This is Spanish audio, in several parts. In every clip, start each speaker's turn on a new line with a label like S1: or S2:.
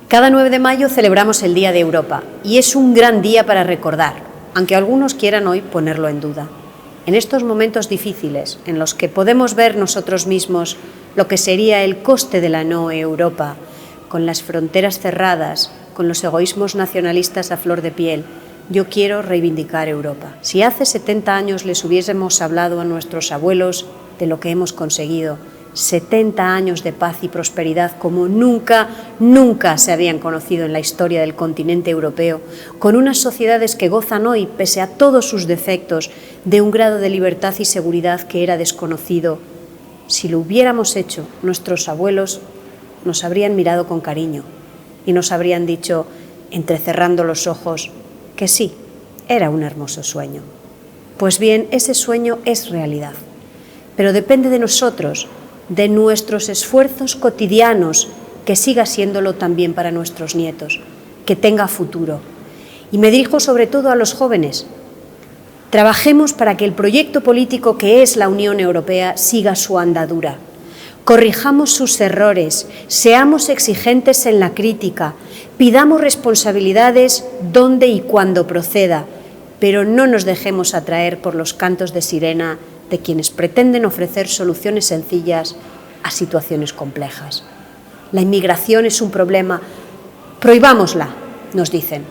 S1: Cada 9 de mayo celebramos el Día de Europa y es un gran día para recordar, aunque algunos quieran hoy ponerlo en duda. En estos momentos difíciles, en los que podemos ver nosotros mismos lo que sería el coste de la no Europa, con las fronteras cerradas, con los egoísmos nacionalistas a flor de piel, yo quiero reivindicar Europa. Si hace 70 años les hubiésemos hablado a nuestros abuelos de lo que hemos conseguido, 70 años de paz y prosperidad como nunca se habían conocido en la historia del continente europeo, con unas sociedades que gozan hoy, pese a todos sus defectos, de un grado de libertad y seguridad que era desconocido. Si lo hubiéramos hecho, nuestros abuelos nos habrían mirado con cariño y nos habrían dicho, entrecerrando los ojos, que sí, era un hermoso sueño. Pues bien, ese sueño es realidad, pero depende de nosotros, de nuestros esfuerzos cotidianos, que siga siéndolo también para nuestros nietos, que tenga futuro. Y me dirijo sobre todo a los jóvenes. Trabajemos para que el proyecto político que es la Unión Europea siga su andadura. Corrijamos sus errores, seamos exigentes en la crítica, pidamos responsabilidades donde y cuando proceda, pero no nos dejemos atraer por los cantos de sirena de quienes pretenden ofrecer soluciones sencillas a situaciones complejas. La inmigración es un problema, prohibámosla, nos dicen.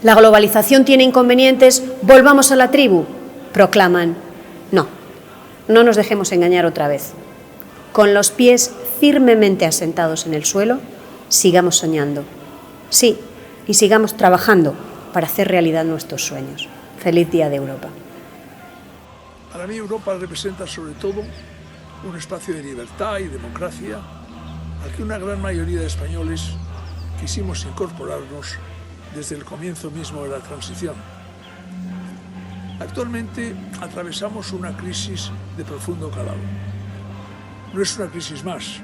S1: La globalización tiene inconvenientes, volvamos a la tribu, proclaman. No nos dejemos engañar otra vez. Con los pies firmemente asentados en el suelo, sigamos soñando. Sí, y sigamos trabajando para hacer realidad nuestros sueños. Feliz Día de Europa.
S2: Para mí Europa representa sobre todo un espacio de libertad y democracia al que una gran mayoría de españoles quisimos incorporarnos desde el comienzo mismo de la transición. Actualmente atravesamos una crisis de profundo calado. No es una crisis más.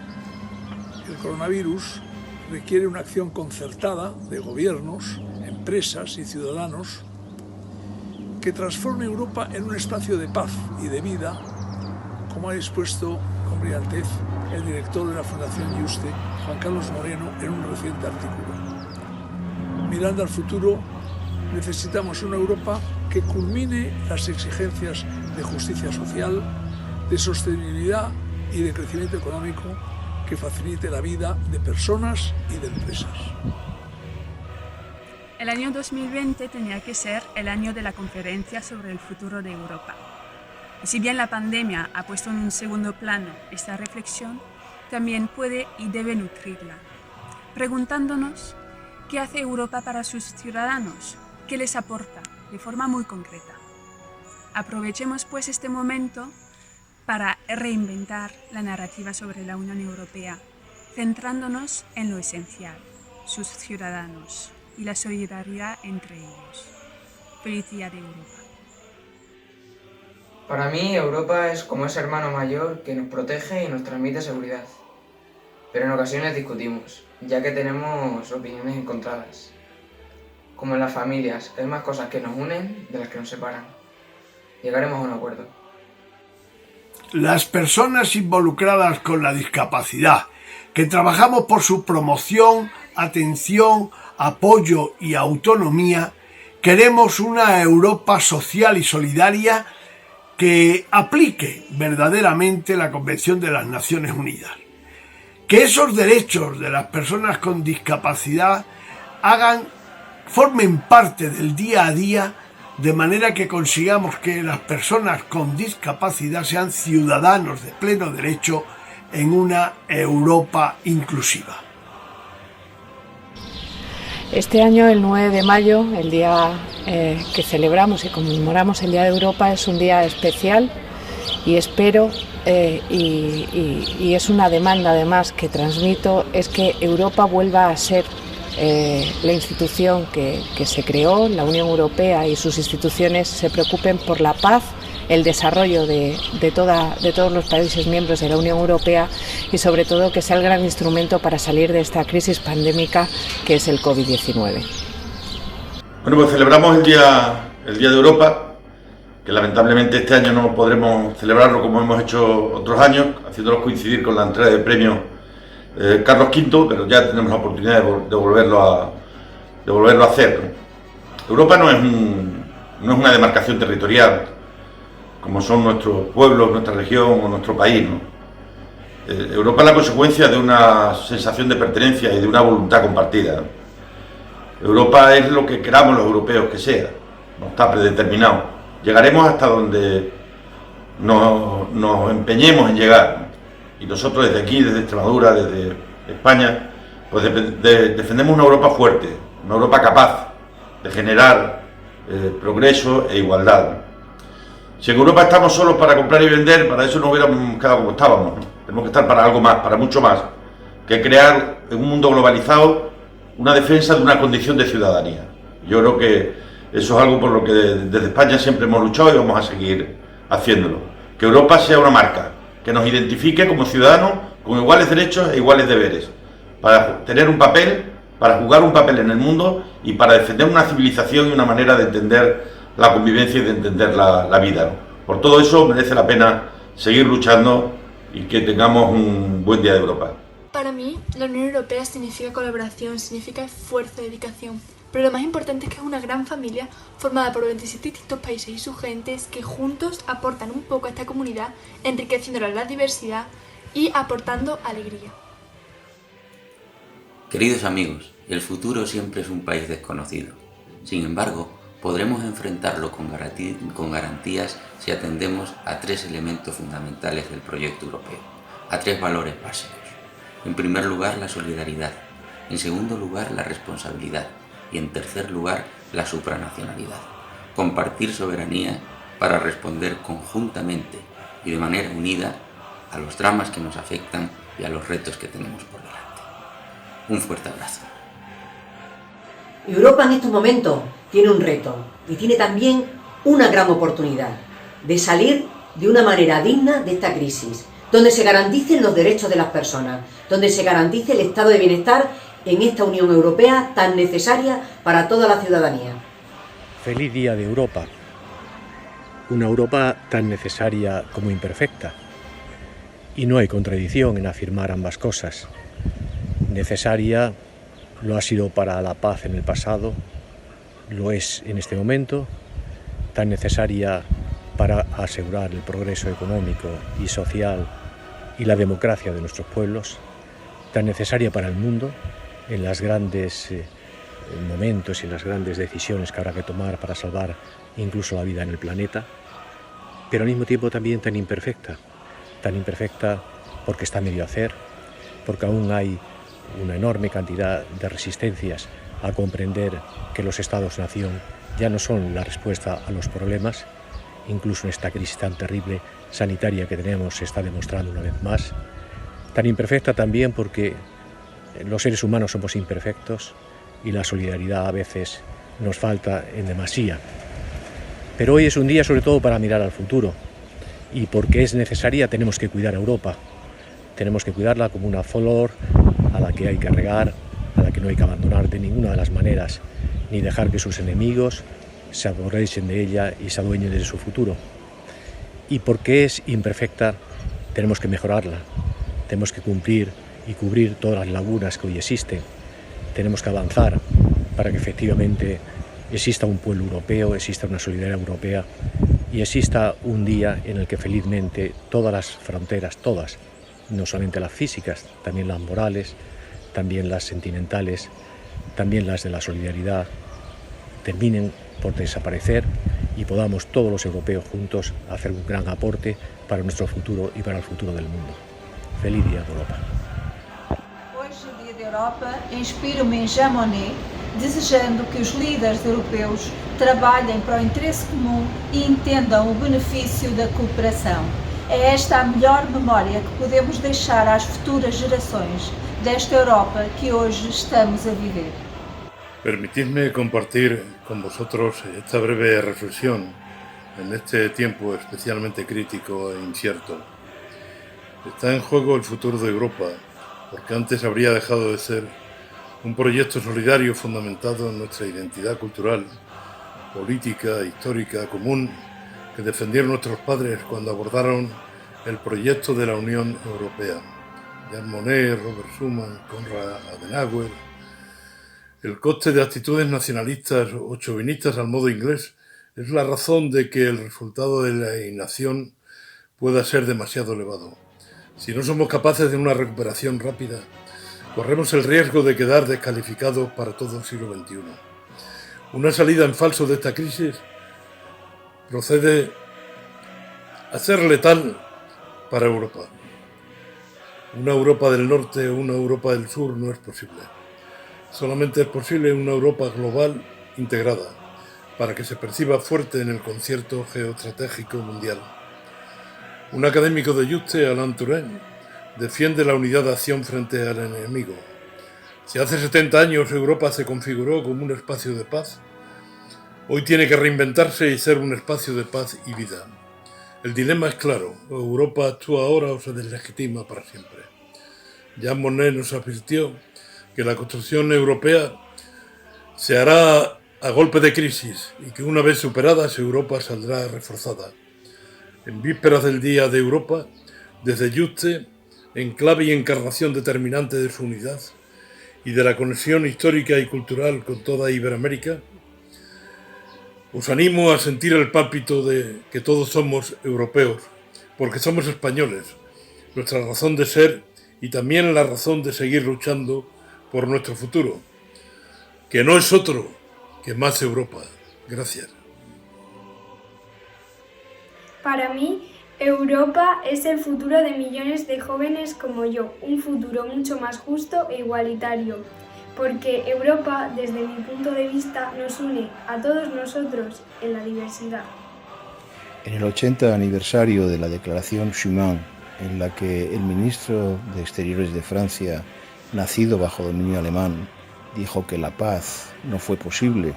S2: El coronavirus requiere una acción concertada de gobiernos, empresas y ciudadanos que transforme Europa en un espacio de paz y de vida, como ha expuesto con brillantez el director de la Fundación Yuste, Juan Carlos Moreno, en un reciente artículo. Mirando al futuro, necesitamos una Europa que culmine las exigencias de justicia social, de sostenibilidad y de crecimiento económico que facilite la vida de personas y de empresas.
S3: El año 2020 tenía que ser el año de la conferencia sobre el futuro de Europa. Y si bien la pandemia ha puesto en un segundo plano esta reflexión, también puede y debe nutrirla, preguntándonos qué hace Europa para sus ciudadanos, qué les aporta de forma muy concreta. Aprovechemos pues este momento para reinventar la narrativa sobre la Unión Europea, centrándonos en lo esencial, sus ciudadanos y la solidaridad entre ellos. Feliz Día de Europa.
S4: Para mí, Europa es como ese hermano mayor que nos protege y nos transmite seguridad. Pero en ocasiones discutimos, ya que tenemos opiniones encontradas. Como en las familias, hay más cosas que nos unen de las que nos separan. Llegaremos a un acuerdo.
S5: Las personas involucradas con la discapacidad, que trabajamos por su promoción, atención, apoyo y autonomía, queremos una Europa social y solidaria que aplique verdaderamente la Convención de las Naciones Unidas. Que esos derechos de las personas con discapacidad formen parte del día a día, de manera que consigamos que las personas con discapacidad sean ciudadanos de pleno derecho en una Europa inclusiva.
S6: Este año, el 9 de mayo, el día que celebramos y conmemoramos el Día de Europa, es un día especial y espero, y es una demanda además que transmito, es que Europa vuelva a ser la institución que se creó, la Unión Europea y sus instituciones se preocupen por la paz, el desarrollo de todos los países miembros de la Unión Europea y sobre todo que sea el gran instrumento para salir de esta crisis pandémica que es el COVID-19.
S7: Bueno, pues celebramos el Día de Europa, que lamentablemente este año no podremos celebrarlo como hemos hecho otros años, haciéndolo coincidir con la entrega del premio Carlos V, pero ya tenemos la oportunidad de volverlo a hacer, ¿no? Europa no es una demarcación territorial, como son nuestros pueblos, nuestra región o nuestro país, ¿no? Europa es la consecuencia de una sensación de pertenencia y de una voluntad compartida, ¿no? Europa es lo que queramos los europeos que sea, no está predeterminado. Llegaremos hasta donde nos empeñemos en llegar, ¿no? Y nosotros desde aquí, desde Extremadura, desde España, pues defendemos una Europa fuerte, una Europa capaz de generar progreso e igualdad, ¿no? Si en Europa estamos solos para comprar y vender, para eso no hubiéramos quedado como estábamos, ¿no? Tenemos que estar para algo más, para mucho más, que crear en un mundo globalizado una defensa de una condición de ciudadanía. Yo creo que eso es algo por lo que desde España siempre hemos luchado y vamos a seguir haciéndolo. Que Europa sea una marca, que nos identifique como ciudadanos con iguales derechos e iguales deberes, para tener un papel, para jugar un papel en el mundo y para defender una civilización y una manera de entender la convivencia y de entender la vida, ¿no? Por todo eso merece la pena seguir luchando y que tengamos un buen Día de Europa.
S8: Para mí, la Unión Europea significa colaboración, significa esfuerzo, dedicación, pero lo más importante es que es una gran familia formada por 27 distintos países y sus gentes que juntos aportan un poco a esta comunidad, enriqueciéndola en la diversidad y aportando alegría.
S9: Queridos amigos, el futuro siempre es un país desconocido. Sin embargo, podremos enfrentarlo con garantías si atendemos a tres elementos fundamentales del proyecto europeo, a tres valores básicos. En primer lugar, la solidaridad. En segundo lugar, la responsabilidad. Y en tercer lugar, la supranacionalidad. Compartir soberanía para responder conjuntamente y de manera unida a los dramas que nos afectan y a los retos que tenemos por delante. Un fuerte abrazo.
S10: Europa en estos momentos tiene un reto y tiene también una gran oportunidad de salir de una manera digna de esta crisis, donde se garanticen los derechos de las personas, donde se garantice el estado de bienestar en esta Unión Europea tan necesaria para toda la ciudadanía.
S11: Feliz Día de Europa, una Europa tan necesaria como imperfecta. Y no hay contradicción en afirmar ambas cosas. Necesaria lo ha sido para la paz en el pasado, lo es en este momento, tan necesaria para asegurar el progreso económico y social y la democracia de nuestros pueblos, tan necesaria para el mundo en los grandes momentos y en las grandes decisiones que habrá que tomar para salvar incluso la vida en el planeta, pero al mismo tiempo también tan imperfecta porque está medio a hacer, porque aún hay una enorme cantidad de resistencias a comprender que los Estados-nación ya no son la respuesta a los problemas. Incluso en esta crisis tan terrible sanitaria que tenemos se está demostrando una vez más. Tan imperfecta también porque los seres humanos somos imperfectos y la solidaridad a veces nos falta en demasía. Pero hoy es un día sobre todo para mirar al futuro y porque es necesaria tenemos que cuidar a Europa. Tenemos que cuidarla como una flor a la que hay que regar, a la que no hay que abandonar de ninguna de las maneras, ni dejar que sus enemigos se aprovechen de ella y se adueñen de su futuro. Y porque es imperfecta, tenemos que mejorarla, tenemos que cumplir y cubrir todas las lagunas que hoy existen, tenemos que avanzar para que efectivamente exista un pueblo europeo, exista una solidaridad europea y exista un día en el que felizmente todas las fronteras, todas, no solamente las físicas, también las morales, también las sentimentales, también las de la solidaridad, terminen por desaparecer y podamos todos los europeos juntos hacer un gran aporte para nuestro futuro y para el futuro del mundo. Feliz Día de Europa.
S12: Hoje, o Dia da Europa, inspiro-me em Jean Monnet, desejando que os líderes europeus trabalhem para o interesse comum e entendam o benefício da cooperação. É esta a melhor memória que podemos deixar às futuras gerações desta Europa que hoje estamos a viver.
S13: Permitidme compartir con vosotros esta breve reflexión en este tiempo especialmente crítico e incierto. Está en juego el futuro de Europa, porque antes habría dejado de ser un proyecto solidario fundamentado en nuestra identidad cultural, política, histórica, común, que defendieron nuestros padres cuando abordaron el proyecto de la Unión Europea. Jean Monnet, Robert Schuman, Konrad Adenauer. El coste de actitudes nacionalistas o chauvinistas al modo inglés es la razón de que el resultado de la inacción pueda ser demasiado elevado. Si no somos capaces de una recuperación rápida, corremos el riesgo de quedar descalificados para todo el siglo XXI. Una salida en falso de esta crisis procede a ser letal para Europa. Una Europa del norte o una Europa del sur no es posible. Solamente es posible una Europa global integrada, para que se perciba fuerte en el concierto geoestratégico mundial. Un académico de Juste, Alain Touraine, defiende la unidad de acción frente al enemigo. Si hace 70 años Europa se configuró como un espacio de paz, hoy tiene que reinventarse y ser un espacio de paz y vida. El dilema es claro: o Europa actúa ahora o se deslegitima para siempre. Jean Monnet nos advirtió que la construcción europea se hará a golpe de crisis y que una vez superadas Europa saldrá reforzada. En vísperas del Día de Europa, desde Juste, enclave y encarnación determinante de su unidad y de la conexión histórica y cultural con toda Iberoamérica, os animo a sentir el pálpito de que todos somos europeos, porque somos españoles, nuestra razón de ser y también la razón de seguir luchando por nuestro futuro, que no es otro que más Europa. Gracias.
S14: Para mí, Europa es el futuro de millones de jóvenes como yo, un futuro mucho más justo e igualitario, porque Europa, desde mi punto de vista, nos une a todos nosotros en la diversidad.
S15: En el 80 aniversario de la Declaración Schuman, en la que el ministro de Exteriores de Francia, nacido bajo dominio alemán, dijo que la paz no fue posible,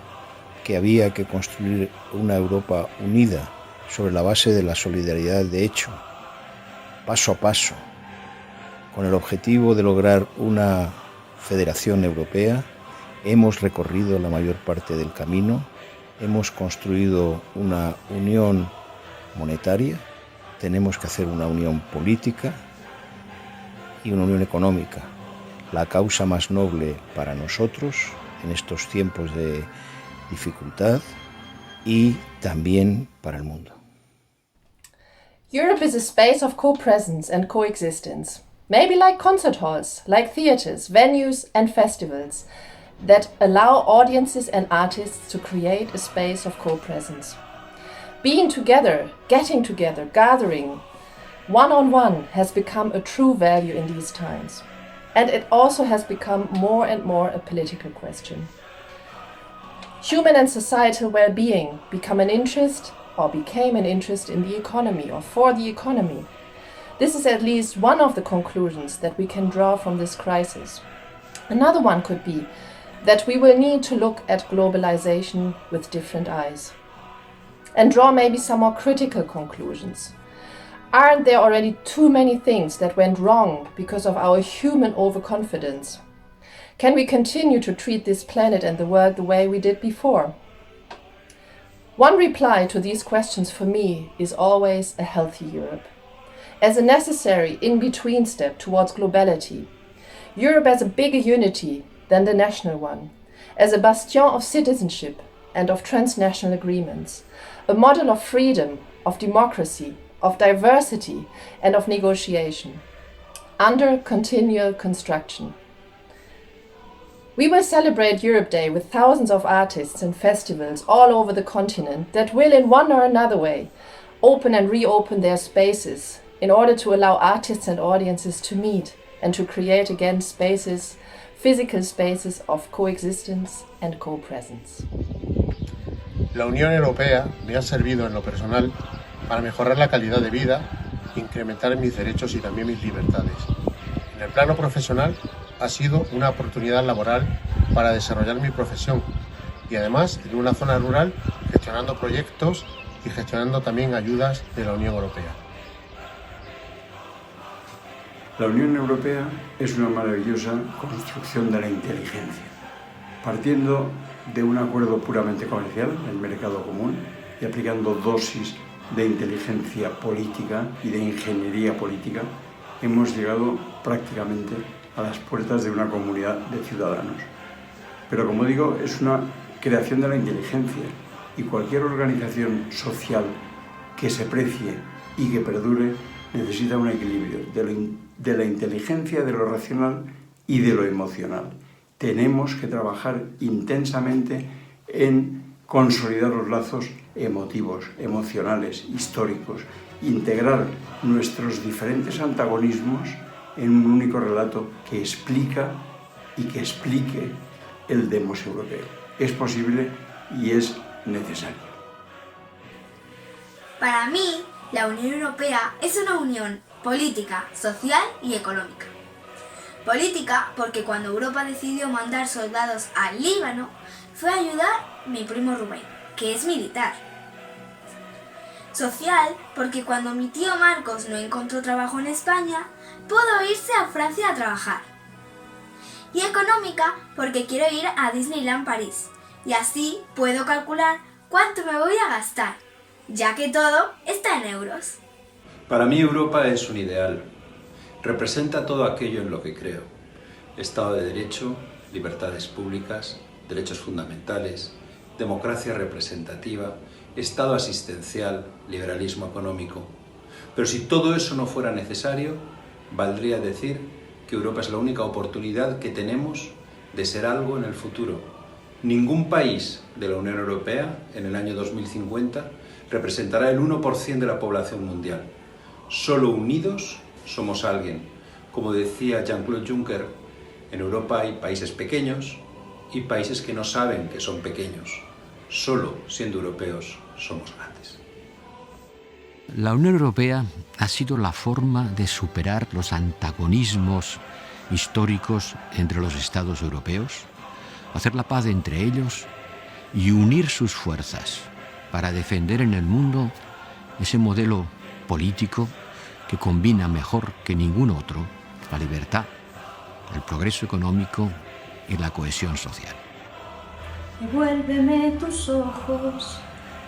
S15: que había que construir una Europa unida sobre la base de la solidaridad de hecho, paso a paso, con el objetivo de lograr una federación europea. Hemos recorrido la mayor parte del camino, hemos construido una unión monetaria, tenemos que hacer una unión política y una unión económica, la causa más noble para nosotros en estos tiempos de dificultad y también para el mundo.
S16: Europe is a space of co-presence and coexistence, maybe like concert halls, like theatres, venues and festivals that allow audiences and artists to create a space of co-presence. Being together, getting together, gathering, one-on-one has become a true value in these times. And it also has become more and more a political question. Human and societal well-being became an interest in the economy or for the economy. This is at least one of the conclusions that we can draw from this crisis. Another one could be that we will need to look at globalization with different eyes and draw maybe some more critical conclusions. Aren't there already too many things that went wrong because of our human overconfidence? Can we continue to treat this planet and the world the way we did before? One reply to these questions for me is always a healthy Europe. As a necessary in-between step towards globality, Europe as a bigger unity than the national one, as a bastion of citizenship and of transnational agreements, a model of freedom, of democracy, of diversity and of negotiation, under continual construction. We will celebrate Europe Day with thousands of artists and festivals all over the continent that will in one or another way open and reopen their spaces in order to allow artists and audiences to meet and to create again spaces, physical spaces of coexistence and co-presence.
S17: La Unión Europea me ha servido en lo personal para mejorar la calidad de vida, incrementar mis derechos y también mis libertades. En el plano profesional ha sido una oportunidad laboral para desarrollar mi profesión y además en una zona rural gestionando proyectos y gestionando también ayudas de la Unión Europea.
S18: La Unión Europea es una maravillosa construcción de la inteligencia, partiendo de un acuerdo puramente comercial, el mercado común, y aplicando dosis de inteligencia política y de ingeniería política, hemos llegado prácticamente a las puertas de una comunidad de ciudadanos. Pero como digo, es una creación de la inteligencia y cualquier organización social que se precie y que perdure necesita un equilibrio de la inteligencia, de lo racional y de lo emocional. Tenemos que trabajar intensamente en consolidar los lazos emotivos, emocionales, históricos, integrar nuestros diferentes antagonismos en un único relato que explica y que explique el demos europeo. Es posible y es necesario.
S19: Para mí, la Unión Europea es una unión política, social y económica. Política porque cuando Europa decidió mandar soldados al Líbano fue a ayudar a mi primo Rubén, que es militar. Social porque cuando mi tío Marcos no encontró trabajo en España, pudo irse a Francia a trabajar. Y económica porque quiero ir a Disneyland París y así puedo calcular cuánto me voy a gastar, ya que todo está en euros.
S20: Para mí Europa es un ideal. Representa todo aquello en lo que creo. Estado de Derecho, libertades públicas, derechos fundamentales, democracia representativa, Estado asistencial, liberalismo económico. Pero si todo eso no fuera necesario, valdría decir que Europa es la única oportunidad que tenemos de ser algo en el futuro. Ningún país de la Unión Europea en el año 2050 representará el 1% de la población mundial. Solo unidos somos alguien. Como decía Jean-Claude Juncker, en Europa hay países pequeños y países que no saben que son pequeños. Solo siendo europeos somos grandes.
S21: La Unión Europea ha sido la forma de superar los antagonismos históricos entre los Estados europeos, hacer la paz entre ellos y unir sus fuerzas para defender en el mundo ese modelo político que combina mejor que ningún otro la libertad, el progreso económico y la cohesión social.
S22: Devuélveme tus ojos.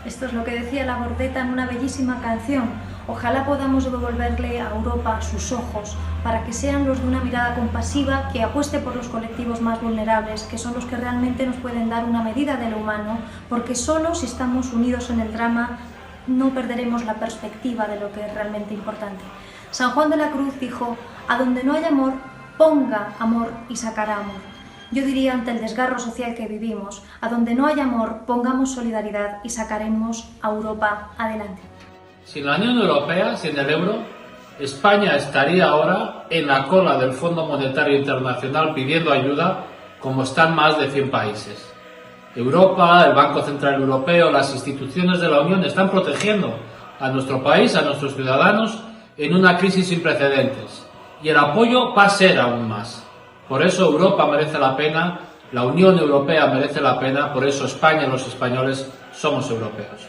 S22: Esto es lo que decía la Bordeta en una bellísima canción. Ojalá podamos devolverle a Europa sus ojos para que sean los de una mirada compasiva que apueste por los colectivos más vulnerables, que son los que realmente nos pueden dar una medida de lo humano, porque solo si estamos unidos en el drama no perderemos la perspectiva de lo que es realmente importante. San Juan de la Cruz dijo: a donde no hay amor, ponga amor y sacará amor. Yo diría, ante el desgarro social que vivimos, a donde no hay amor, pongamos solidaridad y sacaremos a Europa adelante.
S23: Sin la Unión Europea, sin el euro, España estaría ahora en la cola del Fondo Monetario Internacional pidiendo ayuda, como están más de 100 países. Europa, el Banco Central Europeo, las instituciones de la Unión están protegiendo a nuestro país, a nuestros ciudadanos, en una crisis sin precedentes. Y el apoyo va a ser aún más. Por eso Europa merece la pena, la Unión Europea merece la pena, por eso España y los españoles somos europeos.